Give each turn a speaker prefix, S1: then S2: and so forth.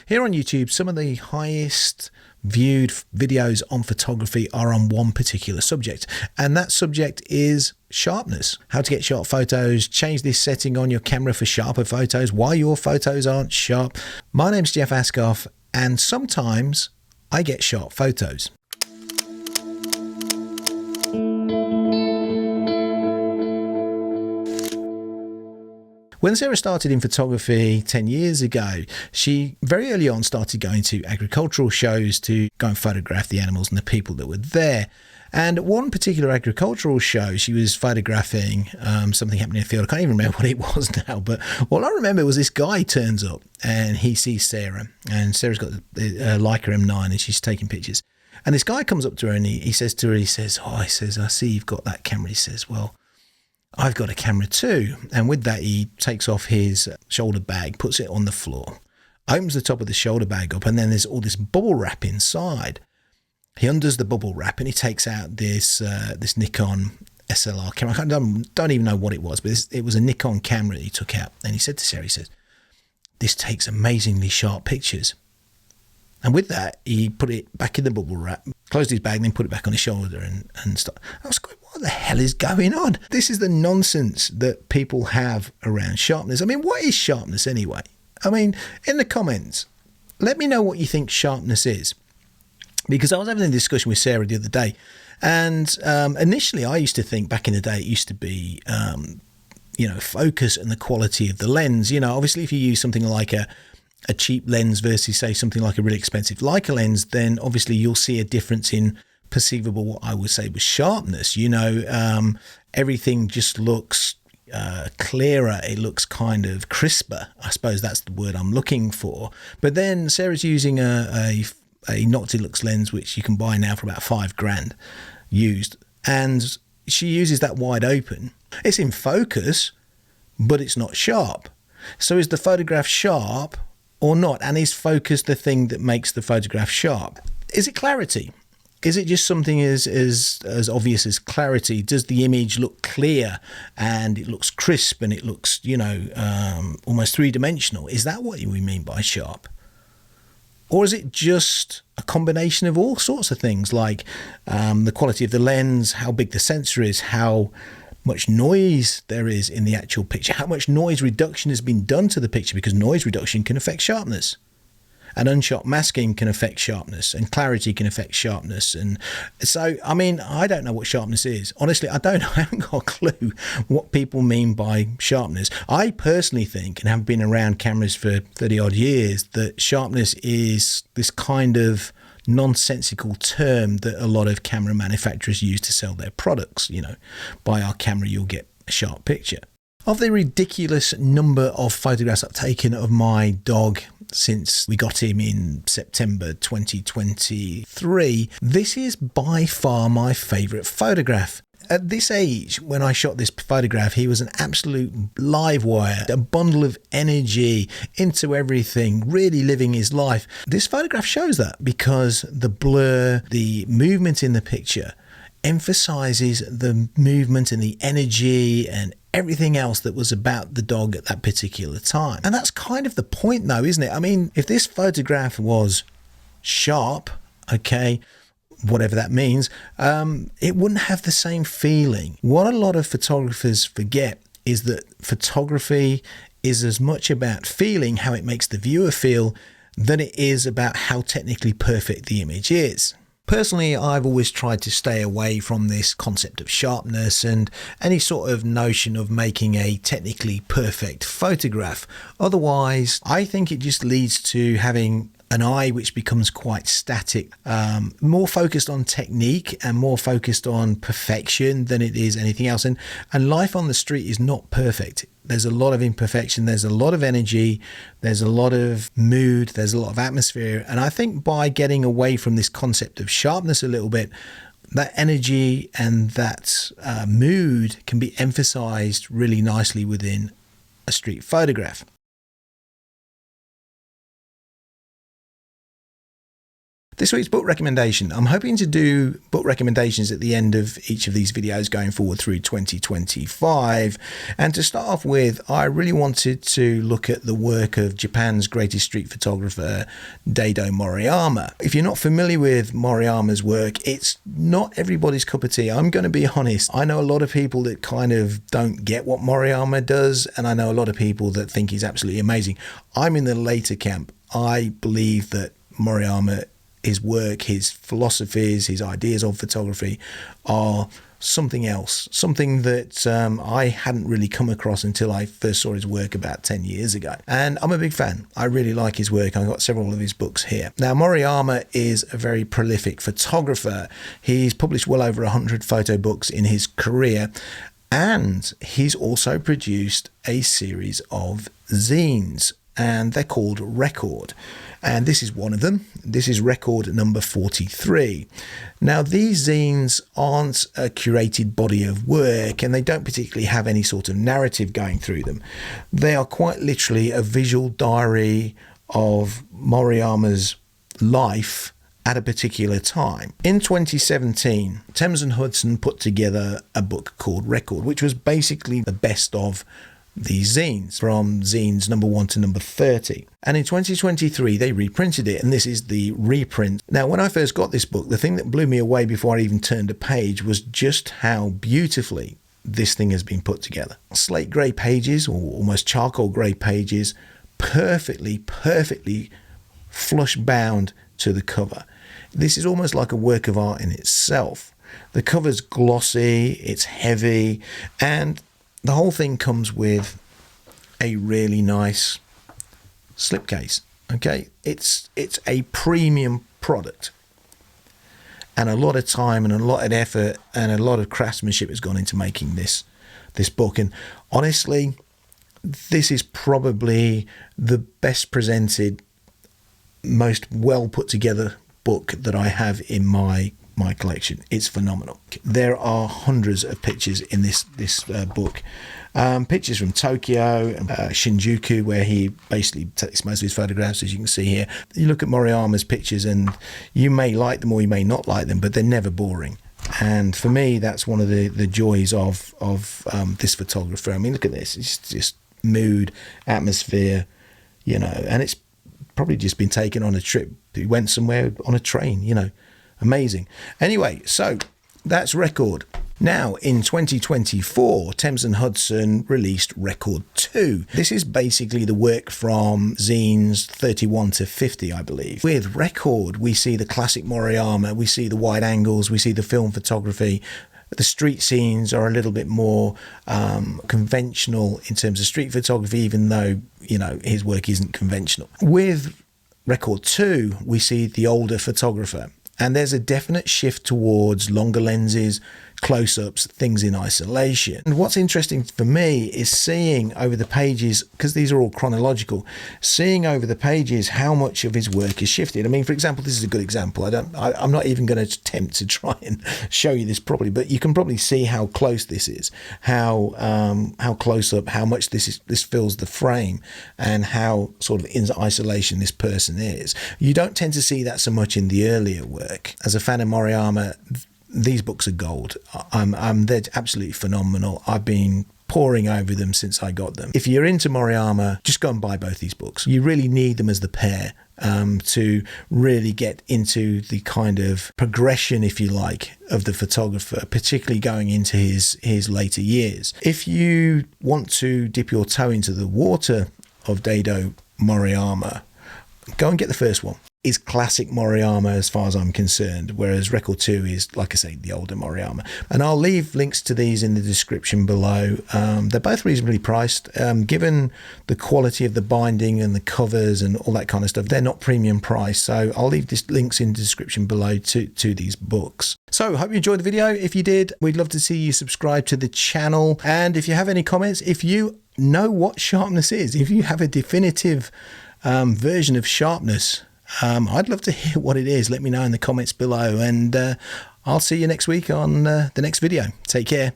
S1: Here on YouTube, some of the highest viewed videos on photography are on one particular subject, and that subject is sharpness. How to get sharp photos, change this setting on your camera for sharper photos, why your photos aren't sharp. My name's Jeff Ascough, and sometimes I get sharp photos. When Sarah started in photography 10 years ago, she very early on started going to agricultural shows to go and photograph the animals and the people that were there. And at one particular agricultural show, she was photographing something happening in the field. I can't even remember what it was now, but all I remember was this guy turns up and he sees Sarah, and Sarah's got the Leica M9 and she's taking pictures. And this guy comes up to her and he says to her, he says, I see you've got that camera. He says, well, I've got a camera too. And with that, he takes off his shoulder bag, puts it on the floor, opens the top of the shoulder bag up, and then there's all this bubble wrap inside. He undoes the bubble wrap and he takes out this Nikon SLR camera. I don't even know what it was, but it was a Nikon camera that he took out. And he said to Sarah, he says, this takes amazingly sharp pictures. And with that, he put it back in the bubble wrap, closed his bag, and then put it back on his shoulder and stuff. I was going, what the hell is going on? This is the nonsense that people have around sharpness. I mean, what is sharpness anyway? I mean, in the comments, let me know what you think sharpness is. Because I was having a discussion with Sarah the other day. And initially, I used to think back in the day, it used to be, focus and the quality of the lens. You know, obviously, if you use something like a cheap lens versus, say, something like a really expensive Leica lens, then obviously you'll see a difference in perceivable, what I would say was sharpness. You know, everything just looks clearer. It looks kind of crisper. I suppose that's the word I'm looking for. But then Sarah's using a Noctilux lens, which you can buy now for about $5,000 used. And she uses that wide open. It's in focus, but it's not sharp. So is the photograph sharp or not? And is focus the thing that makes the photograph sharp? Is it clarity? Is it just something as obvious as clarity? Does the image look clear and it looks crisp and it looks, almost three-dimensional? Is that what we mean by sharp? Or is it just a combination of all sorts of things, like the quality of the lens, how big the sensor is, how much noise there is in the actual picture, how much noise reduction has been done to the picture, because noise reduction can affect sharpness, and unsharp masking can affect sharpness, and clarity can affect sharpness. And so, I mean, I don't know what sharpness is. Honestly, I haven't got a clue what people mean by sharpness. I personally think, and have been around cameras for 30 odd years, that sharpness is this kind of nonsensical term that a lot of camera manufacturers use to sell their products. You know, buy our camera, you'll get a sharp picture. Of the ridiculous number of photographs I've taken of my dog since we got him in September 2023, this is by far my favourite photograph. At this age, when I shot this photograph, he was an absolute live wire, a bundle of energy into everything, really living his life. This photograph shows that, because the blur, the movement in the picture emphasizes the movement and the energy and everything else that was about the dog at that particular time. And that's kind of the point though, isn't it? I mean, if this photograph was sharp, okay, whatever that means, it wouldn't have the same feeling. What a lot of photographers forget is that photography is as much about feeling, how it makes the viewer feel, than it is about how technically perfect the image is. Personally, I've always tried to stay away from this concept of sharpness and any sort of notion of making a technically perfect photograph. Otherwise, I think it just leads to having an eye which becomes quite static, more focused on technique and more focused on perfection than it is anything else. And life on the street is not perfect. There's a lot of imperfection, there's a lot of energy, there's a lot of mood, there's a lot of atmosphere. And I think by getting away from this concept of sharpness a little bit, that energy and that mood can be emphasized really nicely within a street photograph. This week's book recommendation. I'm hoping to do book recommendations at the end of each of these videos going forward through 2025. And to start off with, I really wanted to look at the work of Japan's greatest street photographer, Daido Moriyama. If you're not familiar with Moriyama's work, it's not everybody's cup of tea. I'm going to be honest. I know a lot of people that kind of don't get what Moriyama does, and I know a lot of people that think he's absolutely amazing. I'm in the later camp. I believe that Moriyama, his work, his philosophies, his ideas of photography are something else, something that I hadn't really come across until I first saw his work about 10 years ago. And I'm a big fan. I really like his work. I've got several of his books here. Now, Moriyama is a very prolific photographer. He's published well over 100 photo books in his career, and he's also produced a series of zines, and they're called Record. And this is one of them. This is record number 43. Now, these zines aren't a curated body of work, and they don't particularly have any sort of narrative going through them. They are quite literally a visual diary of Moriyama's life at a particular time. In 2017, Thames and Hudson put together a book called Record, which was basically the best of these zines, from zines number 1 to number 30. And in 2023, they reprinted it, and this is the reprint. Now, when I first got this book, the thing that blew me away before I even turned a page was just how beautifully this thing has been put together. Slate grey pages, or almost charcoal grey pages, perfectly flush bound to the cover. This is almost like a work of art in itself. The cover's glossy, it's heavy, and the whole thing comes with a really nice slipcase. Okay, it's a premium product, and a lot of time and a lot of effort and a lot of craftsmanship has gone into making this book. And honestly, this is probably the best presented, most well put together book that I have in my collection. It's phenomenal. There are hundreds of pictures in this book. Pictures from Tokyo, Shinjuku, where he basically takes most of his photographs, as you can see here. You look at Moriyama's pictures and you may like them or you may not like them, but they're never boring. And for me, that's one of the joys of this photographer. I mean, look at this. It's just mood, atmosphere, and it's probably just been taken on a trip. He went somewhere on a train, Amazing. Anyway, so that's Record. Now, in 2024, Thames and Hudson released Record 2. This is basically the work from zines 31 to 50, I believe. With Record, we see the classic Moriyama, we see the wide angles, we see the film photography. The street scenes are a little bit more conventional in terms of street photography, even though, his work isn't conventional. With Record 2, we see the older photographer. And there's a definite shift towards longer lenses, close-ups, things in isolation. And what's interesting for me is seeing over the pages, because these are all chronological, seeing over the pages how much of his work has shifted. I mean, for example, this is a good example. I'm not even going to attempt to try and show you this properly, but you can probably see how close this is, how close up, how much this fills the frame, and how sort of in isolation this person is. You don't tend to see that so much in the earlier work. As a fan of Moriyama, these books are gold. They're absolutely phenomenal. I've been poring over them since I got them. If you're into Moriyama, just go and buy both these books. You really need them as the pair to really get into the kind of progression, if you like, of the photographer, particularly going into his later years. If you want to dip your toe into the water of Daido Moriyama, go and get the first one. Is classic Moriyama as far as I'm concerned, whereas Record 2 is, like I say, the older Moriyama. And I'll leave links to these in the description below. They're both reasonably priced. Given the quality of the binding and the covers and all that kind of stuff, they're not premium price. So I'll leave links in the description below to these books. So hope you enjoyed the video. If you did, we'd love to see you subscribe to the channel. And if you have any comments, if you know what Sharpness is, if you have a definitive version of Sharpness, I'd love to hear what it is. Let me know in the comments below, and I'll see you next week on the next video. Take care.